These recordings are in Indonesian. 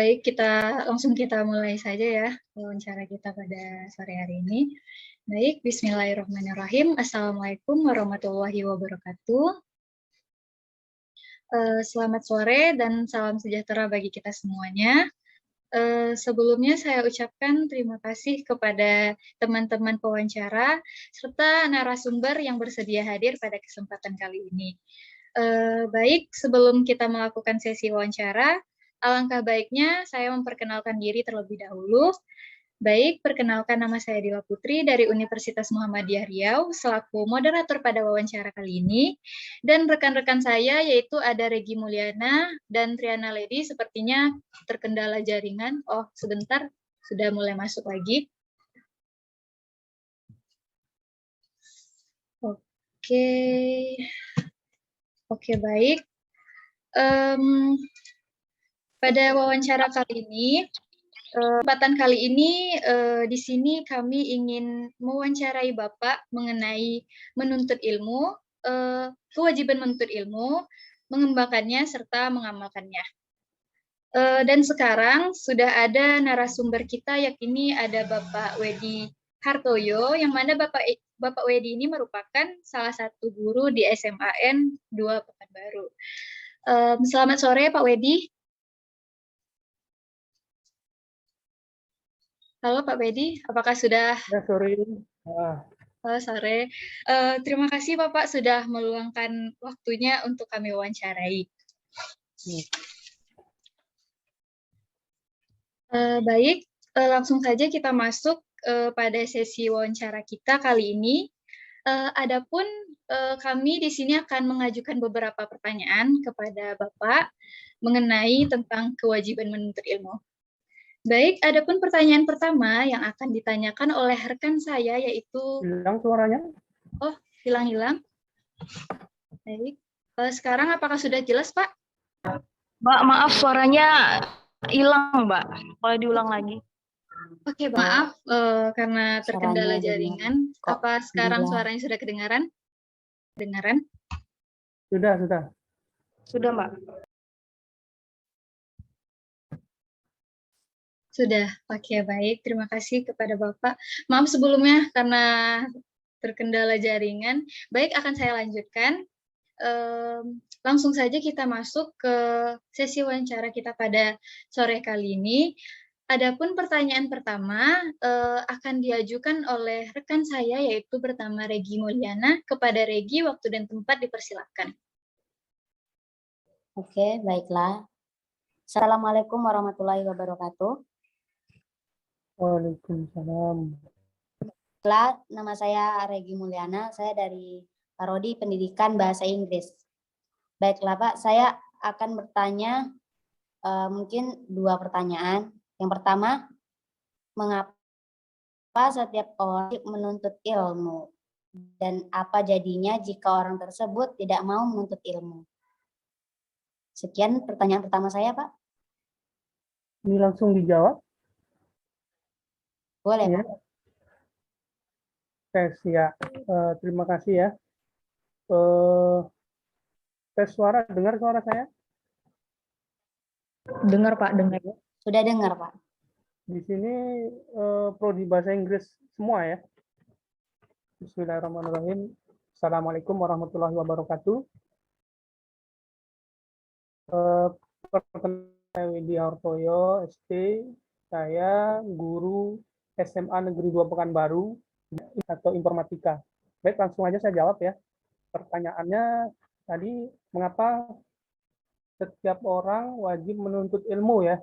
Baik, kita mulai saja ya wawancara kita pada sore hari ini. Baik, Bismillahirrahmanirrahim. Assalamualaikum warahmatullahi wabarakatuh. Selamat sore dan salam sejahtera bagi kita semuanya. Sebelumnya saya ucapkan terima kasih kepada teman-teman pewawancara serta narasumber yang bersedia hadir pada kesempatan kali ini. Baik, sebelum kita melakukan sesi wawancara, alangkah baiknya saya memperkenalkan diri terlebih dahulu. Baik, perkenalkan nama saya Dila Putri dari Universitas Muhammadiyah Riau selaku moderator pada wawancara kali ini. Dan rekan-rekan saya yaitu ada Regi Mulyana dan Triana Ledi sepertinya terkendala jaringan. Oh, sebentar, sudah mulai masuk lagi. Oke, baik. Pada wawancara kali ini, kesempatan kali ini di sini kami ingin mewawancarai Bapak mengenai menuntut ilmu, kewajiban menuntut ilmu, mengembangkannya serta mengamalkannya. Dan sekarang sudah ada narasumber kita, yakni ada Bapak Wedi Hartoyo, yang mana Bapak Wedi ini merupakan salah satu guru di SMAN 2 Pekanbaru. Selamat sore Pak Wedi. Halo Pak Wedi, apakah sudah? Ya, sore. Sore. Terima kasih Bapak sudah meluangkan waktunya untuk kami wawancarai. Baik, langsung saja kita masuk pada sesi wawancara kita kali ini. Adapun kami di sini akan mengajukan beberapa pertanyaan kepada Bapak mengenai tentang kewajiban menuntut ilmu. Baik, adapun pertanyaan pertama yang akan ditanyakan oleh rekan saya yaitu... Hilang suaranya? Oh, hilang-hilang. Baik, sekarang apakah sudah jelas, Pak? Mbak, maaf suaranya hilang, Mbak. Kalau diulang lagi. Oke, maaf karena terkendala jaringan. Apa sekarang suaranya sudah kedengaran? Kedengaran? Sudah. Sudah, Mbak. Sudah, oke, baik. Terima kasih kepada Bapak. Maaf sebelumnya karena terkendala jaringan. Baik, akan saya lanjutkan. Langsung saja kita masuk ke sesi wawancara kita pada sore kali ini. Adapun pertanyaan pertama akan diajukan oleh rekan saya yaitu pertama Regi Mulyana. Kepada Regi, waktu dan tempat dipersilakan. Oke, baiklah. Assalamualaikum warahmatullahi wabarakatuh. Waalaikumsalam. Nama saya Regi Mulyana, saya dari Prodi Pendidikan Bahasa Inggris. Baiklah Pak, saya akan bertanya mungkin 2 pertanyaan. Yang pertama, mengapa setiap orang menuntut ilmu? Dan apa jadinya jika orang tersebut tidak mau menuntut ilmu? Sekian pertanyaan pertama saya, Pak. Ini langsung dijawab? Boleh, ya. Pak. Tes ya. Terima kasih ya. Tes suara, dengar suara saya? Dengar, Pak, dengar. Sudah dengar, Pak. Di sini prodi bahasa Inggris semua ya. Bismillahirrahmanirrahim. Assalamualaikum warahmatullahi wabarakatuh. Perkenalkan saya Wedi Hartoyo, ST. Saya guru SMA Negeri 2 Pekanbaru atau informatika. Baik, langsung aja saya jawab ya. Pertanyaannya tadi, mengapa setiap orang wajib menuntut ilmu ya?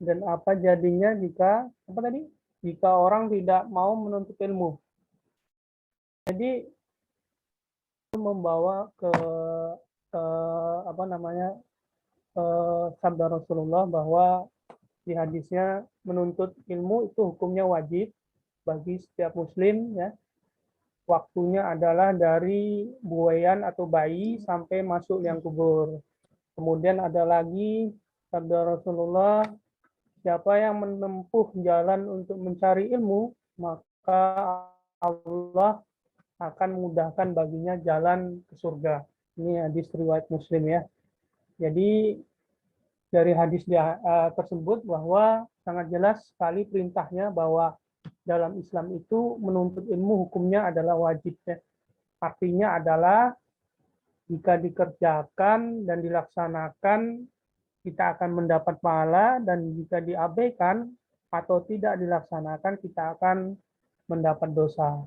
Dan apa jadinya jika orang tidak mau menuntut ilmu? Jadi membawa ke sabda Rasulullah bahwa di hadisnya menuntut ilmu itu hukumnya wajib bagi setiap muslim ya. Waktunya adalah dari buayan atau bayi sampai masuk liang kubur. Kemudian ada lagi sabda Rasulullah, siapa yang menempuh jalan untuk mencari ilmu, maka Allah akan memudahkan baginya jalan ke surga. Ini hadis riwayat Muslim ya. Jadi dari hadis tersebut bahwa sangat jelas sekali perintahnya bahwa dalam Islam itu menuntut ilmu hukumnya adalah wajib. Artinya adalah jika dikerjakan dan dilaksanakan kita akan mendapat pahala, dan jika diabaikan atau tidak dilaksanakan kita akan mendapat dosa.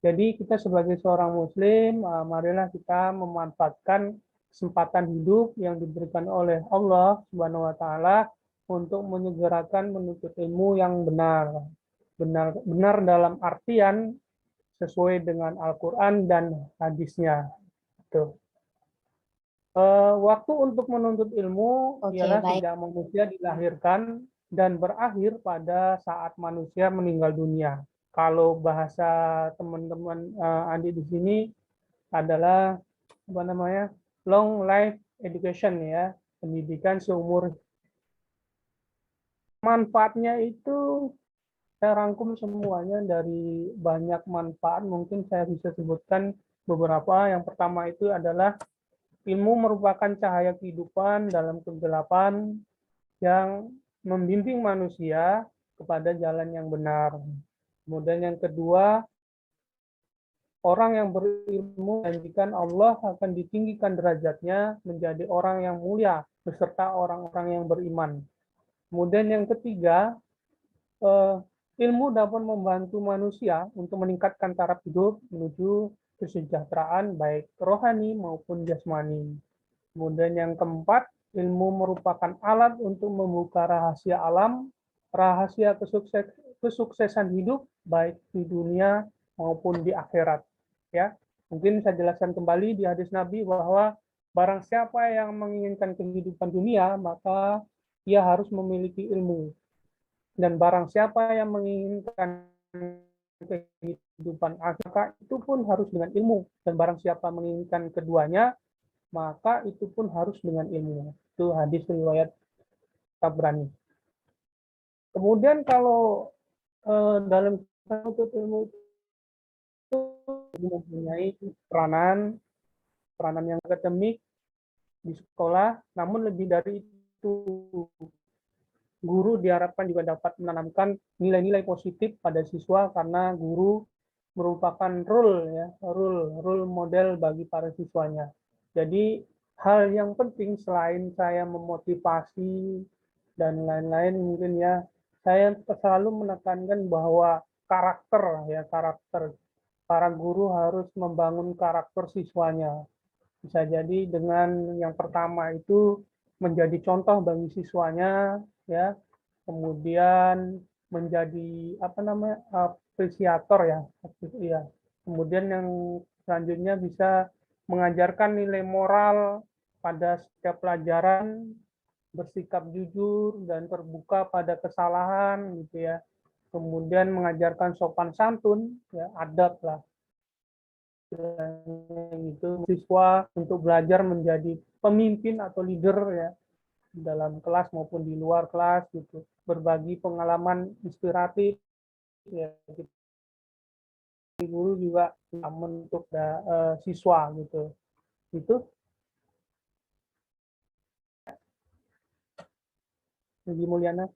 Jadi kita sebagai seorang muslim, marilah kita memanfaatkan kesempatan hidup yang diberikan oleh Allah Subhanahu wa taala untuk menyegerakan menuntut ilmu yang benar. Benar dalam artian sesuai dengan Al-Qur'an dan hadisnya. Tuh. Waktu untuk menuntut ilmu ialah sejak manusia dilahirkan dan berakhir pada saat manusia meninggal dunia. Kalau bahasa teman-teman Andi di sini adalah apa namanya, long life education, ya, pendidikan seumur. Manfaatnya itu saya rangkum semuanya dari banyak manfaat, mungkin saya bisa sebutkan beberapa. Yang pertama itu adalah ilmu merupakan cahaya kehidupan dalam kegelapan yang membimbing manusia kepada jalan yang benar. Kemudian yang kedua, orang yang berilmu menjanjikan Allah akan ditinggikan derajatnya menjadi orang yang mulia beserta orang-orang yang beriman. Kemudian yang ketiga, ilmu dapat membantu manusia untuk meningkatkan taraf hidup menuju kesejahteraan baik rohani maupun jasmani. Kemudian yang keempat, ilmu merupakan alat untuk membuka rahasia alam, rahasia kesuksesan hidup baik di dunia maupun di akhirat. Ya, mungkin saya jelaskan kembali di hadis Nabi bahwa barang siapa yang menginginkan kehidupan dunia, maka ia harus memiliki ilmu. Dan barang siapa yang menginginkan kehidupan akhirat, itu pun harus dengan ilmu. Dan barang siapa menginginkan keduanya, maka itu pun harus dengan ilmu. Itu hadis riwayat Tabrani. Kemudian kalau dalam menuntut ilmu itu mempunyai peranan yang akademik di sekolah, namun lebih dari itu guru diharapkan juga dapat menanamkan nilai-nilai positif pada siswa, karena guru merupakan role model bagi para siswanya. Jadi hal yang penting selain saya memotivasi dan lain-lain, mungkin ya saya selalu menekankan bahwa karakter para guru harus membangun karakter siswanya. Bisa jadi dengan yang pertama itu menjadi contoh bagi siswanya, ya, kemudian menjadi apresiator, ya, kemudian yang selanjutnya bisa mengajarkan nilai moral pada setiap pelajaran, bersikap jujur dan terbuka pada kesalahan, gitu ya. Kemudian mengajarkan sopan santun, ya, adab lah. Itu siswa untuk belajar menjadi pemimpin atau leader, ya, dalam kelas maupun di luar kelas, gitu. Berbagi pengalaman inspiratif, ya, guru juga untuk siswa, gitu. Itu Regi Mulyana.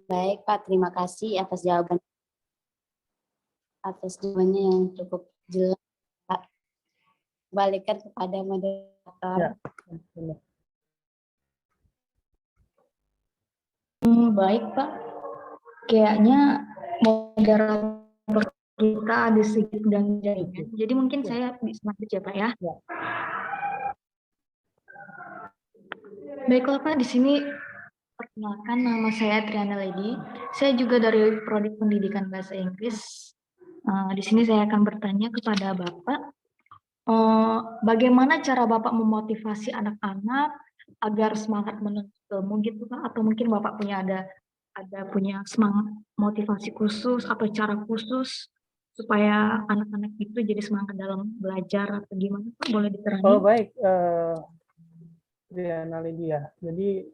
Baik Pak, terima kasih atas jawabannya yang cukup jelas, Pak. Balikkan kepada moderator. Ya. Baik Pak, kayaknya moderator kita ada sedikit dan jaringan. Jadi mungkin saya bisa lanjut ya Pak ya. Baiklah Pak, di sini perkenalkan, nama saya Triana Lady. Saya juga dari Prodi Pendidikan Bahasa Inggris. Di sini saya akan bertanya kepada Bapak, bagaimana cara Bapak memotivasi anak-anak agar semangat menuntut ilmu gitu Pak? Atau mungkin Bapak punya punya semangat motivasi khusus atau cara khusus supaya anak-anak itu jadi semangat dalam belajar atau gimana Pak? Boleh diterangin? Oh baik, Triana Lydia. Jadi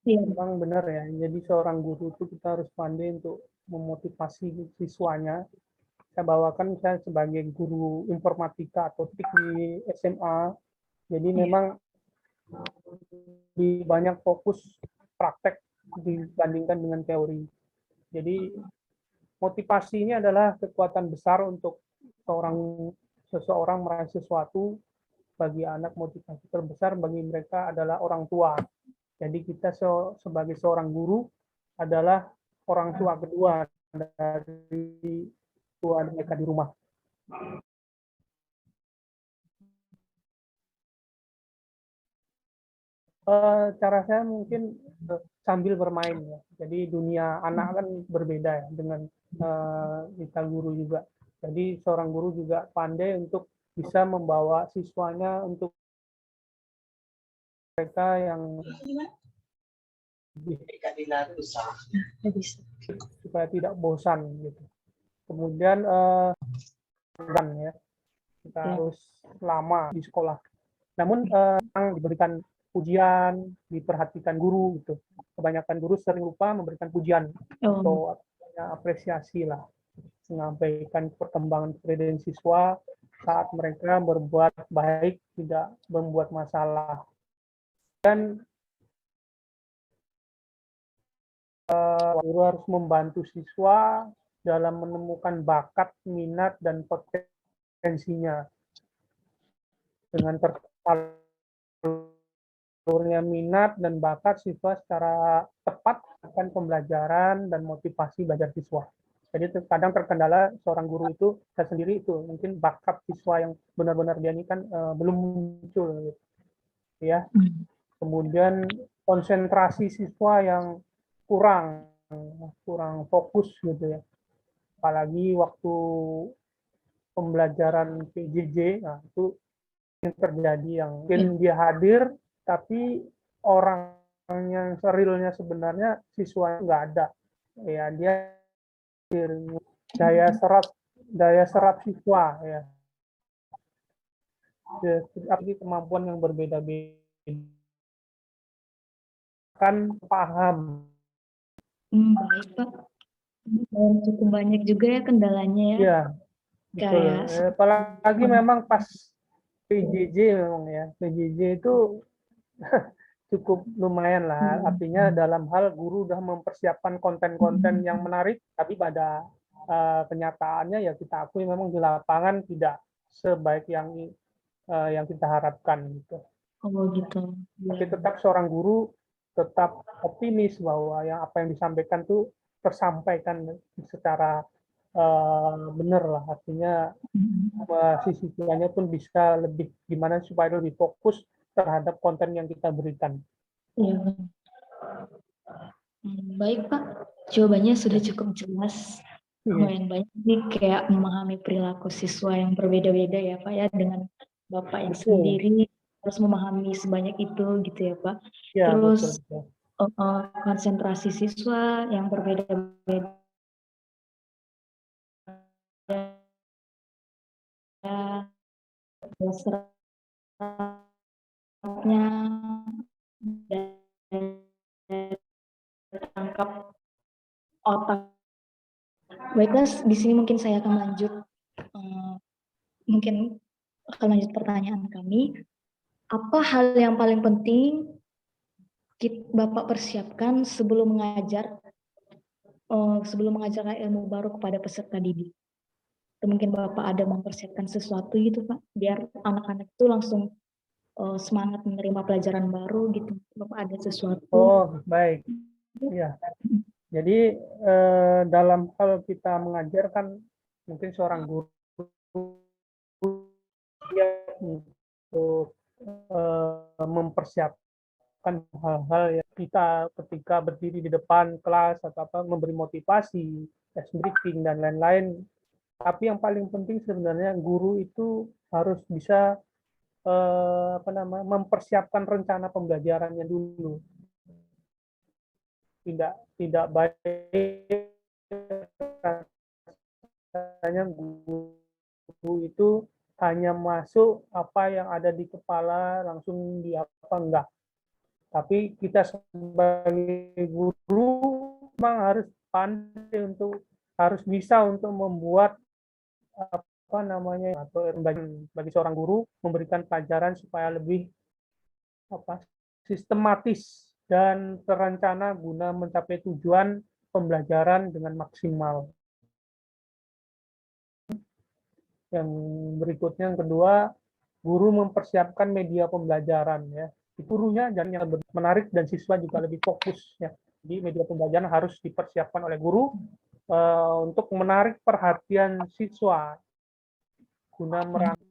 memang benar ya. Jadi seorang guru itu kita harus pandai untuk memotivasi siswanya saya bawakan saya sebagai guru informatika atau TIK di SMA. Jadi memang lebih banyak fokus praktek dibandingkan dengan teori. Jadi motivasinya adalah kekuatan besar untuk seseorang meraih sesuatu. Bagi anak, motivasi terbesar bagi mereka adalah orang tua. Jadi kita sebagai seorang guru adalah orang tua kedua dari tua mereka di rumah. Cara saya mungkin sambil bermain ya. Jadi dunia anak kan berbeda ya dengan kita guru juga. Jadi seorang guru juga pandai untuk bisa membawa siswanya untuk mereka yang supaya tidak bosan gitu. Kemudian ya kita harus lama di sekolah. Namun diberikan pujian, diperhatikan guru gitu. Kebanyakan guru sering lupa memberikan pujian atau apresiasi lah, menyampaikan perkembangan kredit siswa saat mereka berbuat baik, tidak membuat masalah. Dan guru harus membantu siswa dalam menemukan bakat, minat, dan potensinya. Dengan tersalurnya minat dan bakat siswa secara tepat akan pembelajaran dan motivasi belajar siswa. Jadi kadang terkendala seorang guru itu, saya sendiri itu mungkin bakat siswa yang benar-benar dia ini kan belum muncul gitu. Ya. Kemudian konsentrasi siswa yang kurang fokus gitu ya. Apalagi waktu pembelajaran PJJ, nah itu yang terjadi yang mungkin dia hadir tapi orang yang realnya sebenarnya siswa nggak ada. Ya dia daya serap siswa ya. Tapi kemampuan yang berbeda-beda kan paham. Baik Pak. Cukup banyak juga ya kendalanya ya. Iya, betul. Apalagi memang pas PJJ memang ya. PJJ itu cukup lumayan lah. Artinya dalam hal guru udah mempersiapkan konten-konten yang menarik, tapi pada kenyataannya ya kita akui memang di lapangan tidak sebaik yang kita harapkan gitu. Oh gitu. Tapi tetap seorang guru tetap optimis bahwa apa yang disampaikan tuh tersampaikan secara benar lah, artinya siswanya pun bisa lebih gimana supaya lebih fokus terhadap konten yang kita berikan. Iya. Baik Pak, jawabannya sudah cukup jelas. Lumayan banyak nih kayak memahami perilaku siswa yang berbeda-beda ya Pak ya, dengan Bapak yang sendiri harus memahami sebanyak itu gitu ya Pak. Ya, terus betul. Konsentrasi siswa yang berbeda-beda serapnya dan tangkap otak. Baiklah, di sini mungkin saya akan lanjut pertanyaan kami. Apa hal yang paling penting Bapak persiapkan sebelum mengajarkan ilmu baru kepada peserta didik? Atau mungkin Bapak ada mempersiapkan sesuatu gitu Pak, biar anak-anak itu langsung semangat menerima pelajaran baru gitu. Bapak ada sesuatu? Oh, baik. Ya. Jadi dalam hal kita mengajarkan, mungkin seorang guru untuk mempersiapkan hal-hal yang kita ketika berdiri di depan kelas atau memberi motivasi, test briefing dan lain-lain. Tapi yang paling penting sebenarnya guru itu harus bisa mempersiapkan rencana pembelajarannya dulu. Tidak baik hanya guru itu hanya masuk apa yang ada di kepala langsung enggak. Tapi kita sebagai guru memang harus pandai harus bisa untuk membuat apa namanya, atau bagi seorang guru memberikan pelajaran supaya lebih sistematis dan terencana guna mencapai tujuan pembelajaran dengan maksimal. Yang berikutnya, yang kedua, guru mempersiapkan media pembelajaran ya. Gurunya dan yang lebih menarik dan siswa juga lebih fokus ya. Jadi media pembelajaran harus dipersiapkan oleh guru untuk menarik perhatian siswa guna merangkul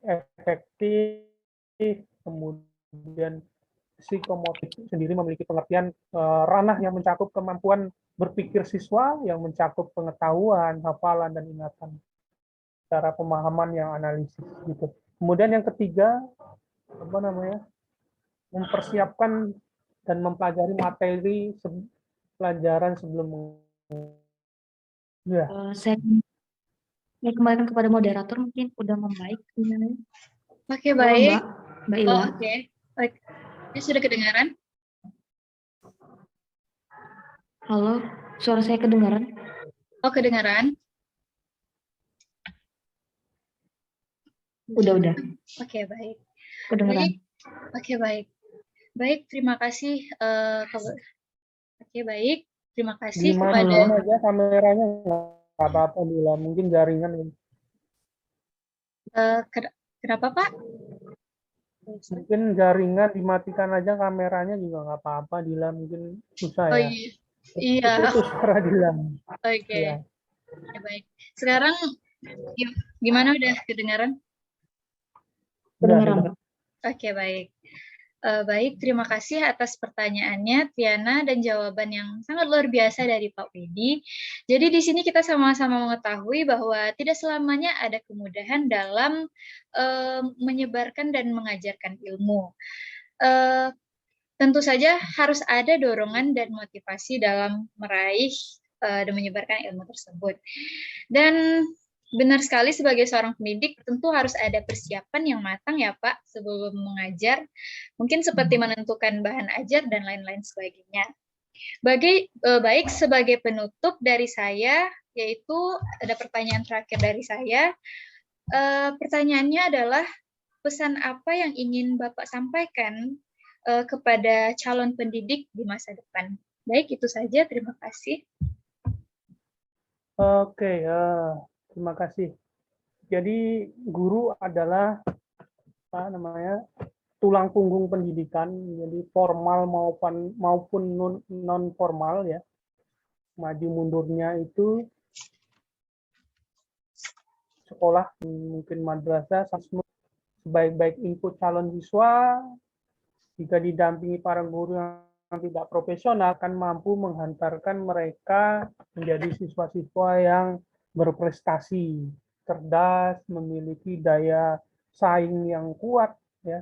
efektif, kemudian psikomotif sendiri memiliki pengertian ranah yang mencakup kemampuan berpikir siswa, yang mencakup pengetahuan, hafalan, dan ingatan, cara pemahaman yang analisis gitu. Kemudian yang ketiga, mempersiapkan dan mempelajari materi pelajaran sebelum ya. Saya kembalikan kepada moderator, mungkin udah membaik gimana? Oke, Halo, baik. Mbak Ila. Oke. Baik. Ini sudah kedengaran? Halo, suara saya kedengaran? Oh, kedengaran? Udah. Oke, baik. Kedengaran. Baik. Oke, baik. Baik, terima kasih. Oke, baik. Terima kasih kepada... Dimatikan aja kameranya, nggak apa-apa, Dila. Mungkin jaringan. Kenapa, Pak? Mungkin jaringan dimatikan aja, kameranya juga nggak apa-apa, Dila. Mungkin susah Oh ya. iya. Putus suara Dila. Oke. Ya. Oke, baik. Sekarang gimana, udah kedengaran? Kedengaran, Mbak. Oke, baik. Baik, terima kasih atas pertanyaannya, Tiana, dan jawaban yang sangat luar biasa dari Pak Widi. Jadi di sini kita sama-sama mengetahui bahwa tidak selamanya ada kemudahan dalam menyebarkan dan mengajarkan ilmu. Tentu saja harus ada dorongan dan motivasi dalam meraih dan menyebarkan ilmu tersebut. Dan benar sekali, sebagai seorang pendidik tentu harus ada persiapan yang matang ya Pak sebelum mengajar, mungkin seperti menentukan bahan ajar dan lain-lain sebagainya. Baik, sebagai penutup dari saya, yaitu ada pertanyaan terakhir dari saya. Pertanyaannya adalah, pesan apa yang ingin Bapak sampaikan kepada calon pendidik di masa depan? Baik, itu saja. Terima kasih. Oke, terima kasih. Jadi guru adalah tulang punggung pendidikan, jadi formal maupun non formal ya. Maju mundurnya itu sekolah, mungkin madrasah, sebaik-baik input calon siswa, jika didampingi para guru yang tidak profesional, akan mampu menghantarkan mereka menjadi siswa-siswa yang berprestasi, cerdas, memiliki daya saing yang kuat, ya.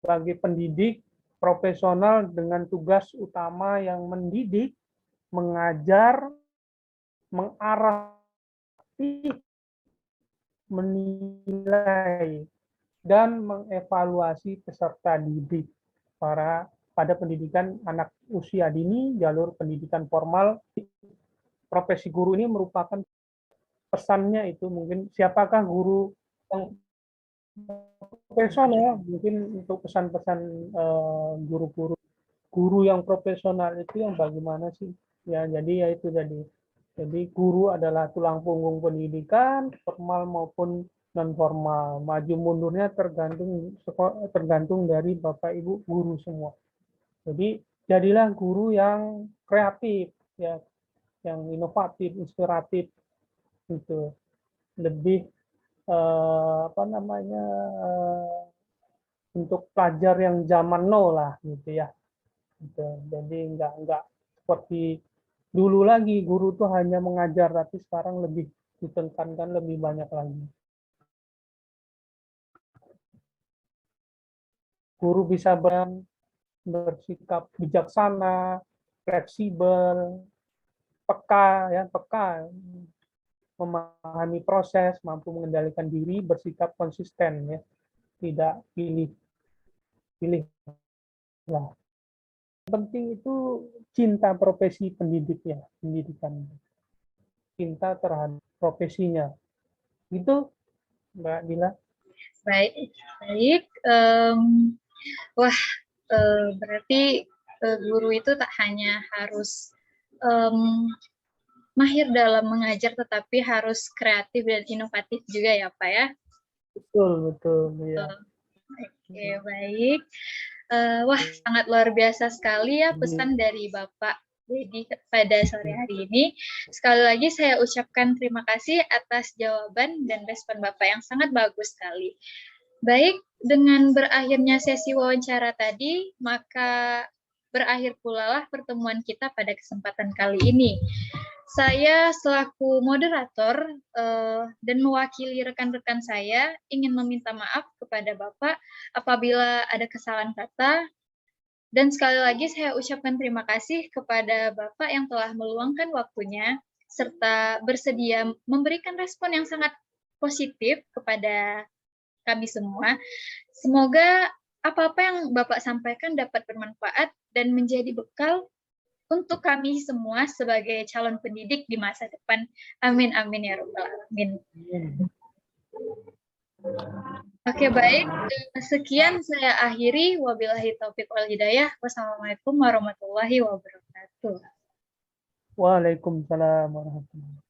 Sebagai pendidik profesional dengan tugas utama yang mendidik, mengajar, mengarahkan, menilai, dan mengevaluasi peserta didik pada pendidikan anak usia dini, jalur pendidikan formal. Profesi guru ini merupakan pesannya itu mungkin siapakah guru yang profesional, mungkin untuk pesan-pesan guru yang profesional itu yang bagaimana sih ya. Jadi ya itu jadi guru adalah tulang punggung pendidikan formal maupun non formal. Maju mundurnya tergantung dari Bapak Ibu guru semua. Jadi jadilah guru yang kreatif ya, yang inovatif, inspiratif gitu. Lebih untuk pelajar yang zaman now lah gitu ya. Gitu. Jadi enggak seperti dulu lagi guru tuh hanya mengajar, tapi sekarang lebih ditekankan lebih banyak lagi. Guru bisa bersikap bijaksana, fleksibel, peka, memahami proses, mampu mengendalikan diri, bersikap konsisten ya, tidak pilih lah. penting itu cinta profesi pendidik ya, pendidikan. Cinta terhadap profesinya. Itu Mbak Dila. Baik, baik. Wah, berarti guru itu tak hanya harus mahir dalam mengajar, tetapi harus kreatif dan inovatif juga ya Pak ya. Betul, betul. Ya. Oke, baik. Wah, sangat luar biasa sekali ya pesan dari Bapak Dedi pada sore hari ini. Sekali lagi saya ucapkan terima kasih atas jawaban dan respon Bapak yang sangat bagus sekali. Baik, dengan berakhirnya sesi wawancara tadi, maka berakhir pula lah pertemuan kita pada kesempatan kali ini. Saya selaku moderator dan mewakili rekan-rekan saya ingin meminta maaf kepada Bapak apabila ada kesalahan kata. Dan sekali lagi saya ucapkan terima kasih kepada Bapak yang telah meluangkan waktunya serta bersedia memberikan respon yang sangat positif kepada kami semua. Semoga apa-apa yang Bapak sampaikan dapat bermanfaat dan menjadi bekal untuk kami semua sebagai calon pendidik di masa depan. Amin, amin ya rabbal alamin. Oke, baik. Sekian saya akhiri. Wabillahi taufiq wal hidayah. Wassalamualaikum warahmatullahi wabarakatuh. Waalaikumsalam warahmatullahi wabarakatuh.